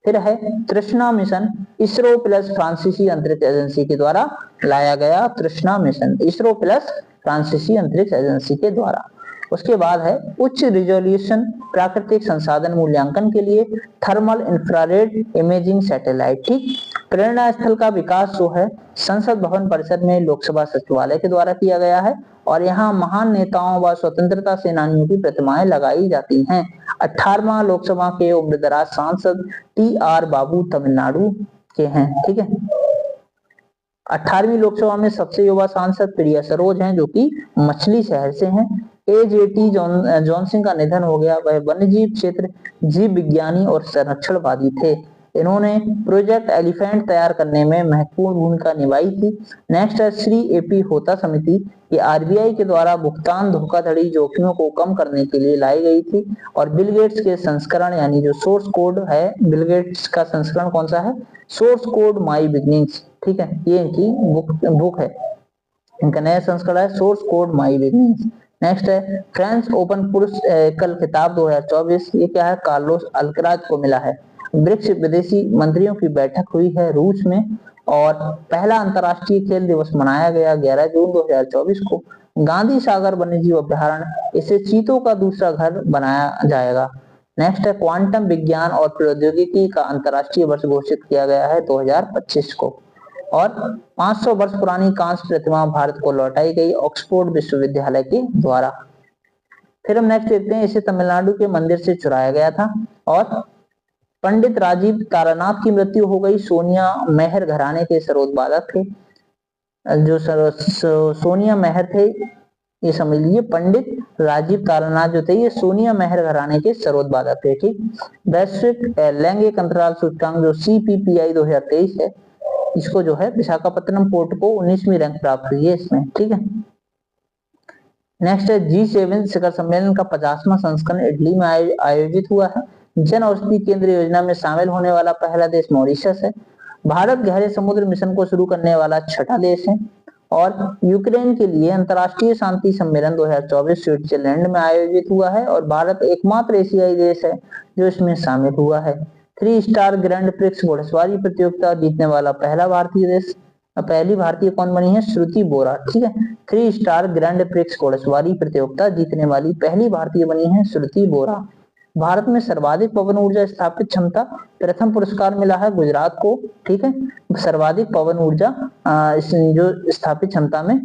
फिर है तृष्णा मिशन, इसरो प्लस फ्रांसीसी अंतरिक्ष एजेंसी के द्वारा लाया गया। तृष्णा मिशन इसरो प्लस फ्रांसीसी अंतरिक्ष एजेंसी के द्वारा। उसके बाद है उच्च रिजोल्यूशन प्राकृतिक संसाधन मूल्यांकन के लिए थर्मल इंफ्रारेड इमेजिंग सैटेलाइट। ठीक, प्रेरणा स्थल का विकास जो है संसद भवन परिसर में लोकसभा सचिवालय के द्वारा किया गया है और यहाँ महान नेताओं व स्वतंत्रता सेनानियों की प्रतिमाएं लगाई जाती हैं। 18वां लोकसभा के उम्रदराज सांसद TR बाबू तमिलनाडु के हैं। ठीक है, 18वीं लोकसभा में सबसे युवा सांसद प्रिया सरोज हैं जो कि मछली शहर से हैं। AJT जॉन सिंह का निधन हो गया। वह वन्यजीव क्षेत्र जीव विज्ञानी और संरक्षणवादी थे। इन्होंने प्रोजेक्ट एलिफेंट तैयार करने में महत्वपूर्ण भूमिका निभाई थी। नेक्स्ट है श्री AP होता समिति, ये RBI के द्वारा भुगतान धोखाधड़ी जोखिमों को कम करने के लिए लाई गई थी और बिल गेट्स के संस्करण यानी जो सोर्स कोड है, बिल गेट्स का संस्करण कौन सा है? सोर्स कोड माई बिगनिंग्स। ठीक है, ये इनकी बुक है, इनका नया संस्करण है सोर्स कोड माई बिगनिंग्स। नेक्स्ट है फ्रेंच ओपन पुरुष एकल खिताब 2024, ये क्या है? कार्लोस अल्कराज को मिला है। ब्रिक्स विदेशी मंत्रियों की बैठक हुई है रूस में और पहला अंतर्राष्ट्रीय खेल दिवस मनाया गया 11 जून 2024 को। गांधी सागर वन्यजीव अभ्यारण्य, इसे चीतों का दूसरा घर बनाया जाएगा। नेक्स्ट है क्वांटम विज्ञान और प्रौद्योगिकी का अंतर्राष्ट्रीय वर्ष घोषित किया गया है 2025 को। और 500 वर्ष पुरानी कांस्य प्रतिमा भारत को लौटाई गई ऑक्सफोर्ड विश्वविद्यालय के द्वारा। फिर हम नेक्स्ट देखते हैं, इसे तमिलनाडु के मंदिर से चुराया गया था। और पंडित राजीव तारानाथ की मृत्यु हो गई। सोनिया मेहर घराने के सरोदबादक थे। जो सोनिया मेहर थे, ये समझ लीजिए पंडित राजीव तारानाथ जो थे ये सोनिया मेहर घराने के सरोदबादक थे। ठीक, वैश्विक लैंगिक अंतराल सूचकांक जो CPPI 2023 है, इसको जो है विशाखापट्टनम पोर्ट को 19वीं रैंक प्राप्त हुई है इसमें। ठीक है, नेक्स्ट है G7 शिखर सम्मेलन का 50वां संस्करण इटली में आयोजित हुआ है। जन औषधि केंद्र योजना में शामिल होने वाला पहला देश मॉरिशस है। भारत गहरे समुद्र मिशन को शुरू करने वाला छठा देश है। और यूक्रेन के लिए अंतर्राष्ट्रीय शांति सम्मेलन 2024 स्विट्जरलैंड में आयोजित हुआ है और भारत एकमात्र एशियाई देश है जो इसमें शामिल हुआ है। 3 स्टार ग्रैंड प्रिक्स घोड़सवारी प्रतियोगिता जीतने वाला पहला भारतीय देश, पहली भारतीय कौन बनी है? श्रुति बोरा। ठीक है, 3 स्टार ग्रैंड प्रिक्स घोड़सवारी प्रतियोगिता जीतने वाली पहली भारतीय बनी है श्रुति बोरा। भारत में सर्वाधिक पवन ऊर्जा स्थापित क्षमता, प्रथम पुरस्कार मिला है गुजरात को। ठीक है, सर्वाधिक पवन ऊर्जा जो स्थापित क्षमता में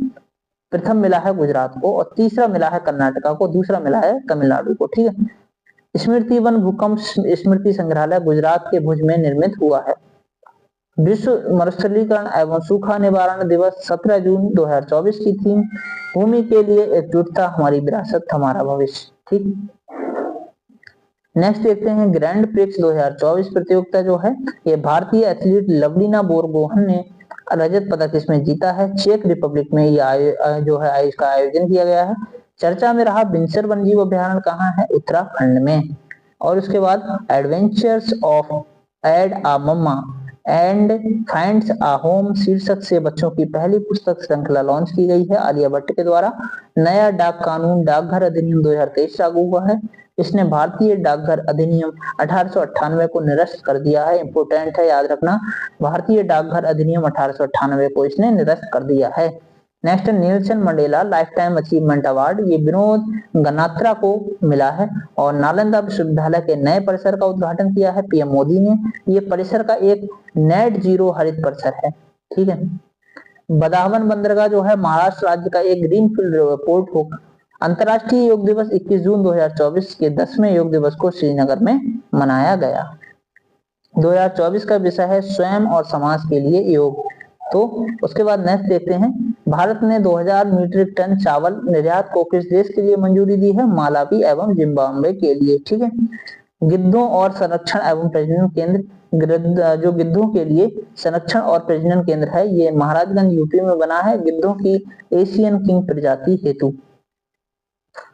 प्रथम मिला है गुजरात को और तीसरा मिला है कर्नाटका को, दूसरा मिला है तमिलनाडु को। ठीक है, स्मृति वन भूकंप स्मृति संग्रहालय गुजरात के भुज में निर्मित हुआ है। विश्व मरुस्थलीकरण एवं सूखा निवारण दिवस 17 जून 2024 की थीम भूमि के लिए एकजुटता, हमारी विरासत हमारा भविष्य। ठीक, नेक्स्ट देखते हैं ग्रैंड प्रिक्स 2024 प्रतियोगिता जो है ये भारतीय एथलीट लवलीना बोरगोहन ने रजत पदक इसमें जीता है। चेक रिपब्लिक में ये जो है इसका आयोजन किया गया है। चर्चा में रहा बिनसर वन्यजीव अभ्यारण्य कहाँ है? उत्तराखंड में। और उसके बाद adventures of Ed a mama and finds a home शीर्षक से बच्चों की पहली पुस्तक श्रृंखला लॉन्च की गई है आलिया भट्ट के द्वारा। नया डाक कानून डाकघर अधिनियम 2023 लागू हुआ है। इसने भारतीय डाकघर अधिनियम 1898 को निरस्त कर दिया है। इंपोर्टेंट है, याद रखना, भारतीय डाकघर अधिनियम 1898 को इसने निरस्त कर दिया है। Next Nelson Mandela life time achievement award, ये विनोद गनात्रा को मिला है। और नालंदा विश्वविद्यालय के नए परिसर का उद्घाटन किया है PM मोदी ने। ये परिसर का एक नेट जीरो हरित परिसर है। ठीक है, बदावन बंदरगाह जो है महाराष्ट्र राज्य का एक ग्रीनफील्ड पोर्ट होगा। अंतर्राष्ट्रीय योग दिवस 21 जून 2024 के 10वें योग दिवस को श्रीनगर में मनाया गया। 2024 का विषय है स्वयं और समाज के लिए योग। तो उसके बाद नेक्स्ट देखते हैं, भारत ने 2000 मीट्रिक टन चावल निर्यात को किस देश के लिए मंजूरी दी है? मालावी एवं जिम्बाब्वे के लिए। ठीक है, गिद्धों और संरक्षण एवं प्रजनन केंद्र, जो गिद्धों के लिए संरक्षण और प्रजनन केंद्र है ये महाराजगंज यूपी में बना है गिद्धों की एशियन किंग प्रजाति हेतु।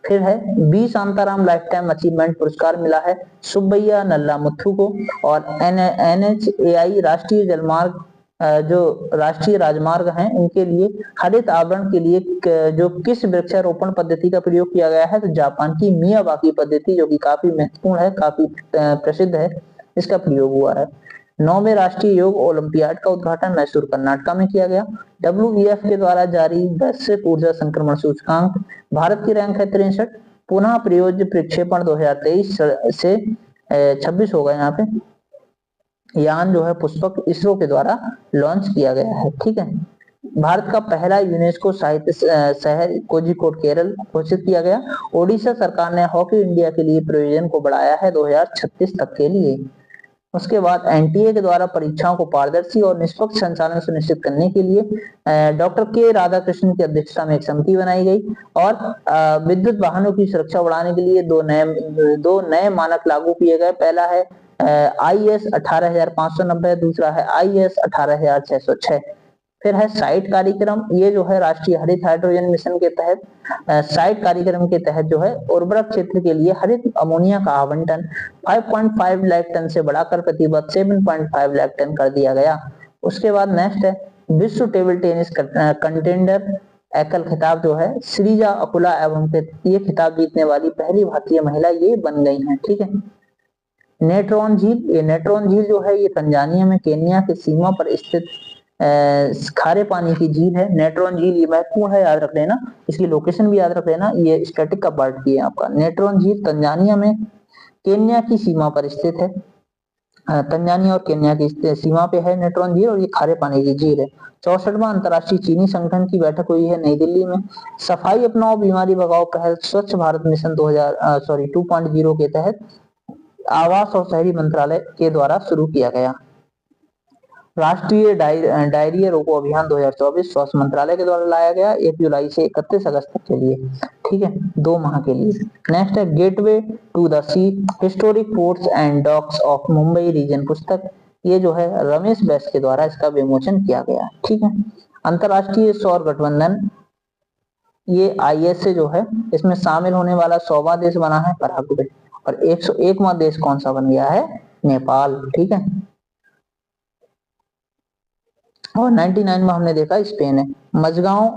फिर है 20 शांताराम लाइफ टाइम अचीवमेंट पुरस्कार मिला है सुब्बैया नल्ला मुथु को। और NHAI राष्ट्रीय जलमार्ग जो राष्ट्रीय राजमार्ग हैं इनके लिए हरित आवरण के लिए जो किस वृक्षारोपण पद्धति का प्रयोग किया गया है, तो जापान की मियावाकी पद्धति, जो कि काफी महत्वपूर्ण है, काफी प्रसिद्ध है, इसका प्रयोग हुआ है। 9वें राष्ट्रीय योग ओलंपियाड का उद्घाटन मैसूर कर्नाटका में किया गया। WEF के द्वारा जारी वैश्विक ऊर्जा संक्रमण सूचकांक, भारत की रैंक है 63। पुनः प्रयोज्य प्रक्षेपण 2023 से 26 होगा यहाँ पे, यान जो है पुष्पक इसरो के द्वारा लॉन्च किया गया है। ठीक है, भारत का पहला यूनेस्को साहित्य शहर कोझिकोड केरल घोषित किया गया। ओडिशा सरकार ने हॉकी इंडिया के लिए प्रयोजन को बढ़ाया है 2036 तक के लिए। उसके बाद एनटीए के द्वारा परीक्षाओं को पारदर्शी और निष्पक्ष संचालन सुनिश्चित करने के लिए डॉक्टर के राधाकृष्णन की अध्यक्षता में एक समिति बनाई गई और विद्युत वाहनों की सुरक्षा बढ़ाने के लिए दो नए मानक लागू किए गए। पहला है IS 18590, दूसरा है IS 18606। फिर है साइट कार्यक्रम, ये जो है राष्ट्रीय हरित हाइड्रोजन मिशन के तहत साइट कार्यक्रम के तहत जो है उर्वरक क्षेत्र के लिए हरित अमोनिया का आवंटन 5.5 लाख टन से बढ़ाकर प्रतिवर्ष 7.5 लाख टन कर दिया गया। उसके बाद नेक्स्ट है विश्व टेबल टेनिस कंटेंडर एकल खिताब जो है श्रीजा अकुला एवं ये खिताब जीतने वाली पहली भारतीय महिला ये बन गई हैं। ठीक है, नेट्रॉन झील, ये नेट्रॉन झील जो है ये तंजानिया में केन्या की सीमा पर स्थित खारे पानी की झील है। नेट्रॉन झील ये महत्वपूर्ण है, याद रख लेना, इसकी लोकेशन भी याद रख लेना, ये स्टैटिक का पार्ट की है आपका। नेट्रॉन झील तंजानिया में केन्या की सीमा पर स्थित है, तंजानिया और केन्या की सीमा पे है नेट्रॉन झील, और ये खारे पानी की झील है। 64वां अंतर्राष्ट्रीय चीनी संगठन की बैठक हुई है नई दिल्ली में। सफाई अपनाओ बीमारी भगाओ पहल स्वच्छ भारत मिशन 2.0 के तहत आवास और शहरी मंत्रालय के द्वारा शुरू किया गया। राष्ट्रीय डायरिया रोको अभियान 2024 स्वास्थ्य मंत्रालय के द्वारा लाया गया 1 जुलाई से 31 अगस्त तक के लिए। ठीक है, 2 माह के लिए। नेक्स्ट है gateway to the sea historic forts and docks of Mumbai region पुस्तक, ये जो है रमेश बैस के द्वारा इसका विमोचन किया गया। ठीक है, अंतरराष्ट्रीय सौर गठबंधन, ये IS से जो है इसमें शामिल होने वाला 100वां देश बना है पराग्वे, और 101वां देश कौन सा बन गया है, नेपाल। ठीक है, और 99 में हमने देखा स्पेन है। मजगांव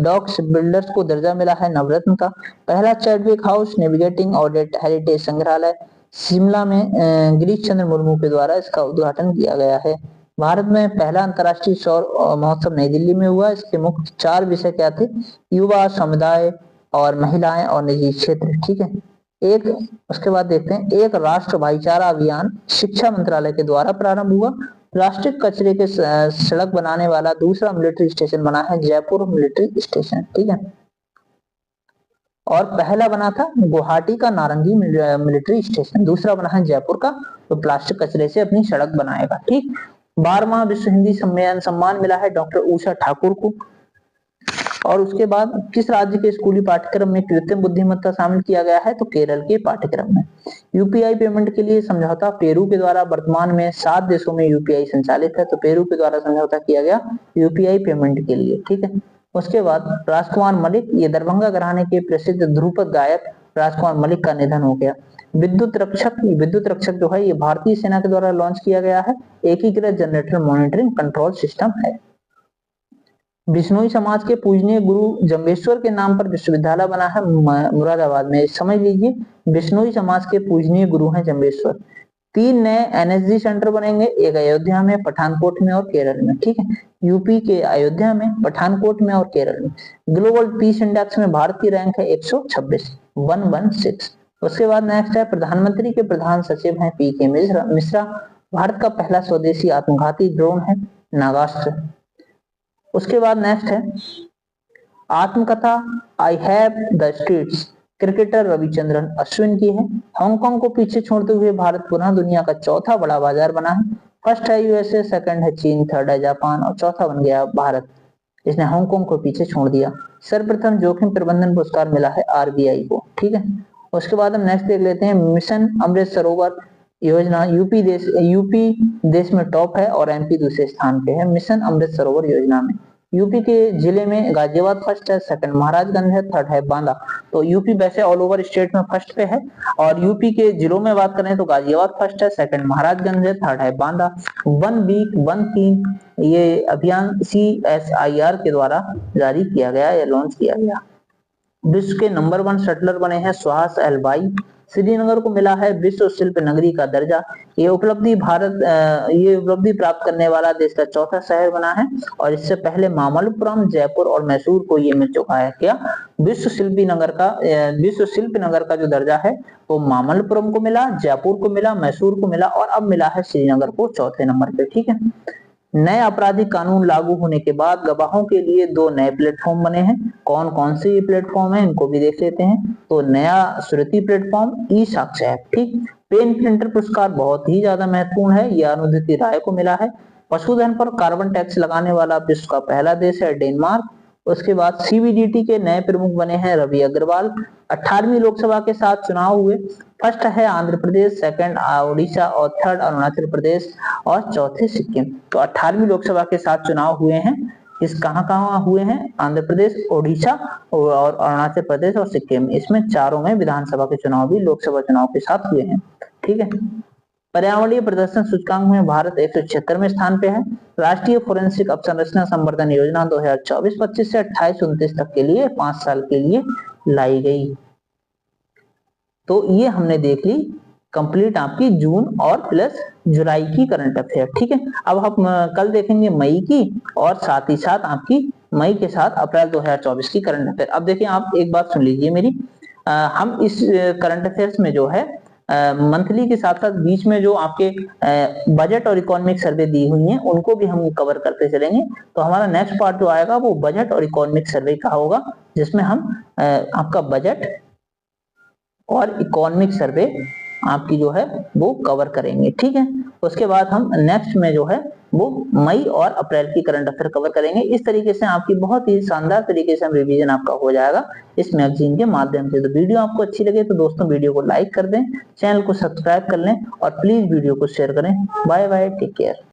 डॉक्स बिल्डर्स को दर्जा मिला है नवरत्न का। पहला Chadwick house navigating audit heritage संग्रहालय शिमला में गिरीश चंद्र मुर्मू के द्वारा इसका उद्घाटन किया गया है। भारत में पहला अंतर्राष्ट्रीय सौर महोत्सव नई दिल्ली में हुआ। इसके मुख्य 4 विषय क्या थे, युवा, समुदाय और महिलाएं और निजी क्षेत्र। ठीक है, उसके बाद देखते हैं एक राष्ट्र भाईचारा अभियान शिक्षा मंत्रालय के द्वारा प्रारंभ हुआ। प्लास्टिक कचरे के सड़क बनाने वाला दूसरा मिलिट्री स्टेशन बना है जयपुर मिलिट्री स्टेशन। ठीक है, और पहला बना था गुवाहाटी का नारंगी मिलिट्री स्टेशन, दूसरा बना है जयपुर का, तो प्लास्टिक कचरे से अपनी सड़क बनाएगा। ठीक, 12वां विश्व हिंदी सम्मेलन सम्मान मिला है डॉक्टर उषा ठाकुर को। और उसके बाद किस राज्य के स्कूली पाठ्यक्रम में कृत्रिम बुद्धिमत्ता शामिल किया गया है, तो केरल के पाठ्यक्रम में। यूपीआई पेमेंट के लिए समझौता पेरू के द्वारा, वर्तमान में 7 देशों में यूपीआई संचालित है, तो पेरू के द्वारा समझौता किया गया यूपीआई पेमेंट के लिए। ठीक है, उसके बाद राजकुमार मलिक, ये दरभंगा घराने के प्रसिद्ध ध्रुपद गायक राजकुमार मलिक का निधन हो गया। विद्युत रक्षक जो है ये भारतीय सेना के द्वारा लॉन्च किया गया है, एकीकृत जनरेटर मॉनिटरिंग कंट्रोल सिस्टम है। बिश्नोई समाज के पूजनीय गुरु जम्बेश्वर के नाम पर विश्वविद्यालय बना है मुरादाबाद में। समझ लीजिए, बिश्नोई समाज के पूजनीय गुरु हैं जम्बेश्वर। 3 नए NSG सेंटर बनेंगे, एक अयोध्या में, पठानकोट में और केरल में। ठीक है, यूपी के अयोध्या में, पठानकोट में और केरल में। ग्लोबल पीस इंडेक्स में भारत की रैंक है 116। उसके बाद नेक्स्ट है प्रधानमंत्री के प्रधान सचिव हैं PK मिश्रा। भारत का पहला स्वदेशी आत्मघाती ड्रोन है नागास्त्र। उसके बाद नेक्स्ट है आत्मकथा I have the streets, cricketer Ravichandran Ashwin की है। हांगकांग को पीछे छोड़ते हुए भारत पुनः दुनिया का चौथा बड़ा बाजार बना है। फर्स्ट है USA, सेकंड है चीन, थर्ड है जापान और चौथा बन गया भारत, जिसने हांगकांग को पीछे छोड़ दिया। सर्वप्रथम जोखिम प्रबंधन पुरस्कार मिला है RBI को। ठीक है, उसके बाद हम नेक्स्ट देख लेते हैं मिशन अमृत सरोवर योजना। यूपी देश में टॉप है और MP दूसरे स्थान पे है मिशन अमृत सरोवर योजना में। यूपी के जिले में गाजियाबाद फर्स्ट है, सेकंड महाराजगंज है, थर्ड है बांदा। तो यूपी वैसे ऑल ओवर स्टेट में फर्स्ट पे है, और यूपी के जिलों में बात करें तो गाजियाबाद फर्स्ट है, सेकंड महाराजगंज है, थर्ड है बांदा। 1 वीक 1 थीम ये अभियान CSIR के द्वारा जारी किया गया या लॉन्च किया गया। विश्व के नंबर 1 शटलर बने हैं सुहास एलवाई। श्रीनगर को मिला है विश्व शिल्प नगरी का दर्जा। ये उपलब्धि प्राप्त करने वाला देश का चौथा शहर बना है, और इससे पहले मामल्लपुरम, जयपुर और मैसूर को ये मिल चुका है। क्या विश्व शिल्प नगर का जो दर्जा है वो मामल्लपुरम को मिला, जयपुर को मिला, मैसूर को मिला, और अब मिला है श्रीनगर को चौथे नंबर पे। ठीक है। नए आपराधिक कानून लागू होने के बाद गवाहों के लिए 2 नए प्लेटफॉर्म बने हैं। कौन कौन से ये प्लेटफॉर्म है इनको भी देख लेते हैं। तो नया श्रुति प्लेटफॉर्म, ई साक्ष्य ऐप। ठीक। पेन प्रिंटर पुरस्कार बहुत ही ज्यादा महत्वपूर्ण है, यह अरुंधति राय को मिला है। पशुधन पर कार्बन टैक्स लगाने वाला विश्व का पहला देश है डेनमार्क। उसके बाद CBDT के नए प्रमुख बने हैं रवि अग्रवाल। 18वीं लोकसभा के 7 चुनाव हुए। फर्स्ट है आंध्र प्रदेश, सेकंड उड़ीसा और थर्ड अरुणाचल प्रदेश और चौथे सिक्किम। तो 18वीं लोकसभा के 7 चुनाव हुए हैं। इस कहां हुए हैं? आंध्र प्रदेश, उड़ीसा और अरुणाचल प्रदेश और सिक्किम। इसमें चारों में विधानसभा के चुनाव भी लोकसभा चुनाव के साथ हुए हैं। ठीक है। पर्यावरणीय प्रदर्शन सूचकांक में भारत 176वें स्थान पे है। राष्ट्रीय फोरेंसिक अवसंरचना संवर्धन योजना 2024-25 से 28-29 तक के लिए 5 साल के लिए लाई गई। तो ये हमने देख ली कंप्लीट आपकी जून और प्लस जुलाई की करंट अफेयर। ठीक है। अब हम कल देखेंगे मई की, और साथ ही साथ आपकी मई के साथ अप्रैल 2024 की करंट अफेयर। अब देखिए आप एक बात सुन लीजिए मेरी, हम इस करंट अफेयर्स में जो है मंथली के साथ साथ बीच में जो आपके बजट और इकोनॉमिक सर्वे दी हुई हैं उनको भी हम कवर करते चलेंगे। तो हमारा नेक्स्ट पार्ट जो आएगा वो बजट और इकोनॉमिक सर्वे का होगा, जिसमें हम आपका बजट और इकोनॉमिक सर्वे आपकी जो है वो कवर करेंगे। ठीक है। उसके बाद हम नेक्स्ट में जो है वो मई और अप्रैल की करंट अफेयर कवर करेंगे। इस तरीके से आपकी बहुत ही शानदार तरीके से रिवीजन आपका हो जाएगा इस मैगजीन के माध्यम से। तो वीडियो आपको अच्छी लगे तो दोस्तों वीडियो को लाइक कर दें, चैनल को सब्सक्राइब कर लें और प्लीज वीडियो को शेयर करें। Bye bye, take care.